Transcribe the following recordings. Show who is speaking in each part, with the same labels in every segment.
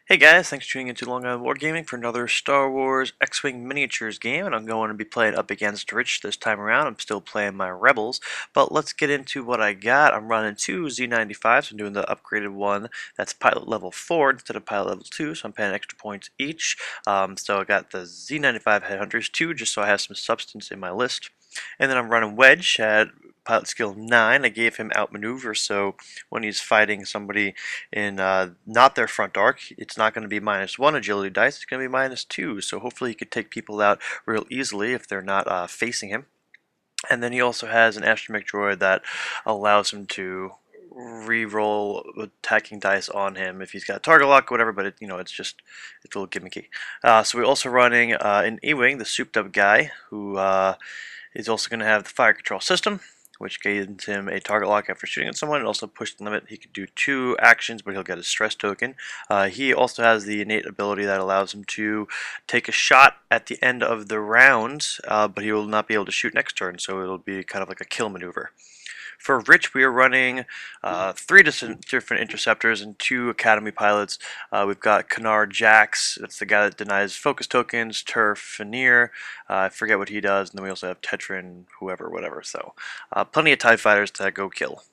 Speaker 1: Hey guys, thanks for tuning into Long Island Wargaming for another Star Wars X-Wing Miniatures game, and I'm going to be playing up against Rich this time around. I'm still playing my Rebels, but let's get into what I got. I'm running two Z-95s. I'm doing the upgraded one that's pilot level 4 instead of pilot level 2, so I'm paying extra points each. So I got the Z-95 Headhunters 2 just so I have some substance in my list. And then I'm running Wedge at pilot skill 9. I gave him outmaneuver, so when he's fighting somebody in not their front arc, it's not going to be -1 agility dice, it's going to be -2, so hopefully he could take people out real easily if they're not facing him. And then he also has an astromech droid that allows him to re-roll attacking dice on him if he's got target lock or whatever, but it's a little gimmicky. So we're also running an E-Wing, the souped up guy, who is also going to have the fire control system, which gives him a target lock after shooting at someone. It also push the limit. He can do 2 actions, but he'll get a stress token. He also has the innate ability that allows him to take a shot at the end of the round, but he will not be able to shoot next turn, so it'll be kind of like a kill maneuver. For Rich, we are running 3 different interceptors and 2 academy pilots. We've got Canard Jax, that's the guy that denies focus tokens, Turf, Fanir, I forget what he does, and then we also have Tetrin, whoever, whatever. So plenty of TIE fighters to go kill.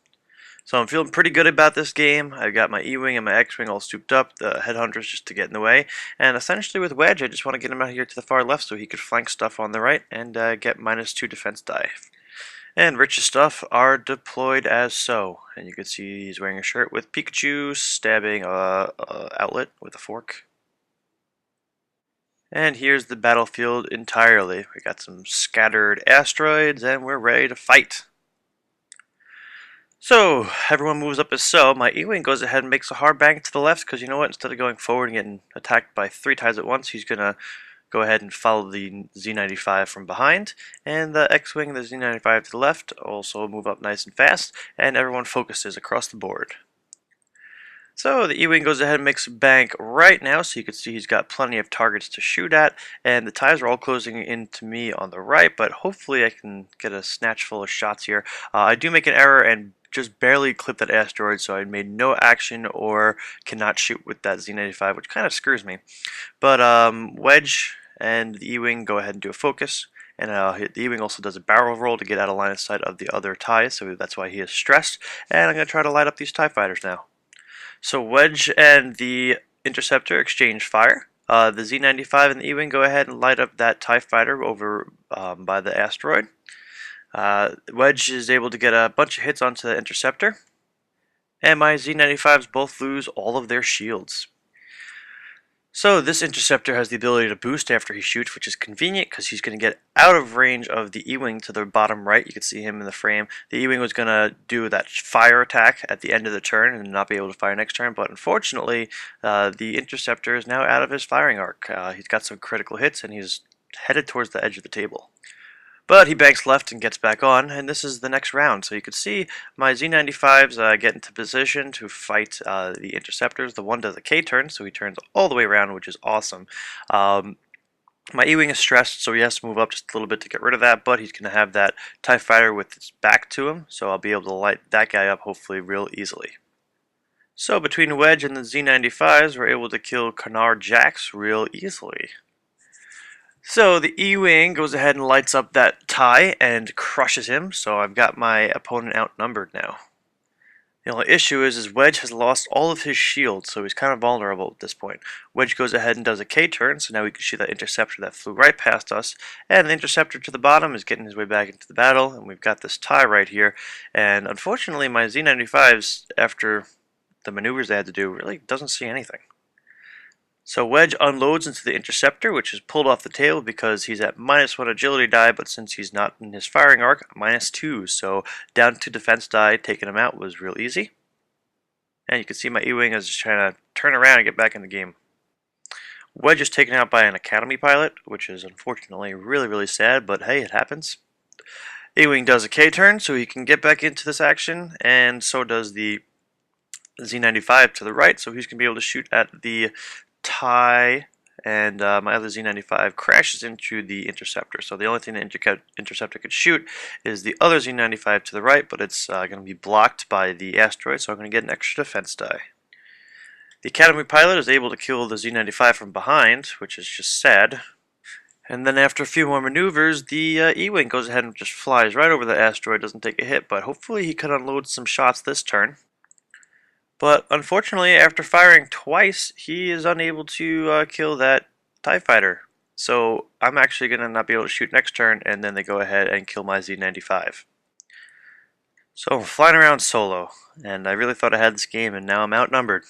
Speaker 1: So I'm feeling pretty good about this game. I've got my E-Wing and my X-Wing all souped up, the Headhunters just to get in the way, and essentially with Wedge, I just want to get him out here to the far left so he could flank stuff on the right and get -2 defense die. And Rich's stuff are deployed as so. And you can see he's wearing a shirt with Pikachu stabbing a outlet with a fork. And here's the battlefield entirely. We got some scattered asteroids and we're ready to fight. So everyone moves up as so. My E-Wing goes ahead and makes a hard bank to the left because you know what? Instead of going forward and getting attacked by 3 ties at once, he's going to go ahead and follow the Z-95 from behind, and the X-Wing and the Z-95 to the left also move up nice and fast, and everyone focuses across the board. So the E-Wing goes ahead and makes a bank right now, so you can see he's got plenty of targets to shoot at, and the ties are all closing in to me on the right, but hopefully I can get a snatch full of shots here. I do make an error and just barely clip that asteroid, so I made no action or cannot shoot with that Z-95, which kind of screws me. But Wedge and the E-Wing go ahead and do a focus, and the E-Wing also does a barrel roll to get out of line of sight of the other TIEs, so that's why he is stressed, and I'm going to try to light up these TIE fighters now. So Wedge and the Interceptor exchange fire. The Z-95 and the E-Wing go ahead and light up that TIE fighter over by the asteroid. Wedge is able to get a bunch of hits onto the Interceptor, and my Z-95s both lose all of their shields. So this Interceptor has the ability to boost after he shoots, which is convenient because he's going to get out of range of the E-Wing to the bottom right. You can see him in the frame. The E-Wing was going to do that fire attack at the end of the turn and not be able to fire next turn, but unfortunately the Interceptor is now out of his firing arc. He's got some critical hits and he's headed towards the edge of the table. But he banks left and gets back on, and this is the next round. So you can see my Z-95s get into position to fight the Interceptors. The one does a K-turn, so he turns all the way around, which is awesome. My E-Wing is stressed, so he has to move up just a little bit to get rid of that, but he's going to have that TIE fighter with his back to him, so I'll be able to light that guy up hopefully real easily. So between Wedge and the Z-95s, we're able to kill Canard Jax real easily. So the E-Wing goes ahead and lights up that TIE and crushes him, so I've got my opponent outnumbered now. The only issue is Wedge has lost all of his shields, so he's kind of vulnerable at this point. Wedge goes ahead and does a K-turn, so now we can see that Interceptor that flew right past us, and the Interceptor to the bottom is getting his way back into the battle, and we've got this TIE right here, and unfortunately my Z-95s, after the maneuvers they had to do, really doesn't see anything. So Wedge unloads into the Interceptor, which is pulled off the table because he's at -1 agility die, but since he's not in his firing arc, -2. So down to defense die, taking him out was real easy. And you can see my E-Wing is just trying to turn around and get back in the game. Wedge is taken out by an Academy pilot, which is unfortunately really sad, but hey, it happens. E-Wing does a K-turn, so he can get back into this action, and so does the Z-95 to the right, so he's going to be able to shoot at the TIE, and my other Z-95 crashes into the Interceptor. So the only thing the Interceptor could shoot is the other Z-95 to the right, but it's going to be blocked by the asteroid, so I'm going to get an extra defense die. The Academy pilot is able to kill the Z-95 from behind, which is just sad. And then after a few more maneuvers, the E-Wing goes ahead and just flies right over the asteroid, doesn't take a hit, but hopefully he could unload some shots this turn. But unfortunately, after firing twice, he is unable to kill that TIE fighter. So I'm actually going to not be able to shoot next turn, and then they go ahead and kill my Z-95. So I'm flying around solo, and I really thought I had this game, and now I'm outnumbered.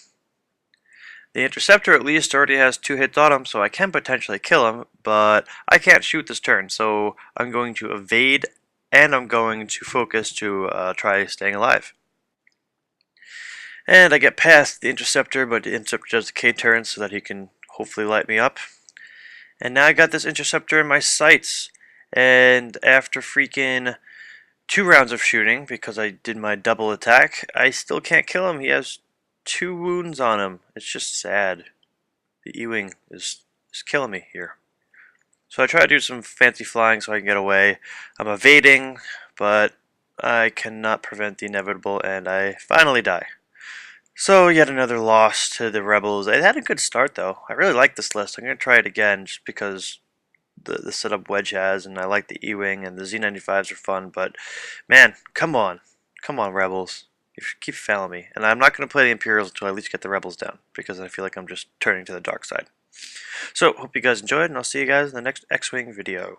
Speaker 1: The Interceptor at least already has 2 hits on him, so I can potentially kill him, but I can't shoot this turn, so I'm going to evade, and I'm going to focus to try staying alive. And I get past the Interceptor, but the Interceptor does the K-turn so that he can hopefully light me up. And now I got this Interceptor in my sights, and after freaking 2 rounds of shooting, because I did my double attack, I still can't kill him. He has 2 wounds on him. It's just sad. The E-Wing is killing me here. So I try to do some fancy flying so I can get away. I'm evading, but I cannot prevent the inevitable, and I finally die. So yet another loss to the Rebels. It had a good start though. I really like this list. I'm going to try it again just because the setup Wedge has, and I like the E-Wing, and the Z-95s are fun, but man, come on. Come on, Rebels. You keep failing me. And I'm not going to play the Imperials until I at least get the Rebels down, because I feel like I'm just turning to the dark side. So, hope you guys enjoyed, and I'll see you guys in the next X-Wing video.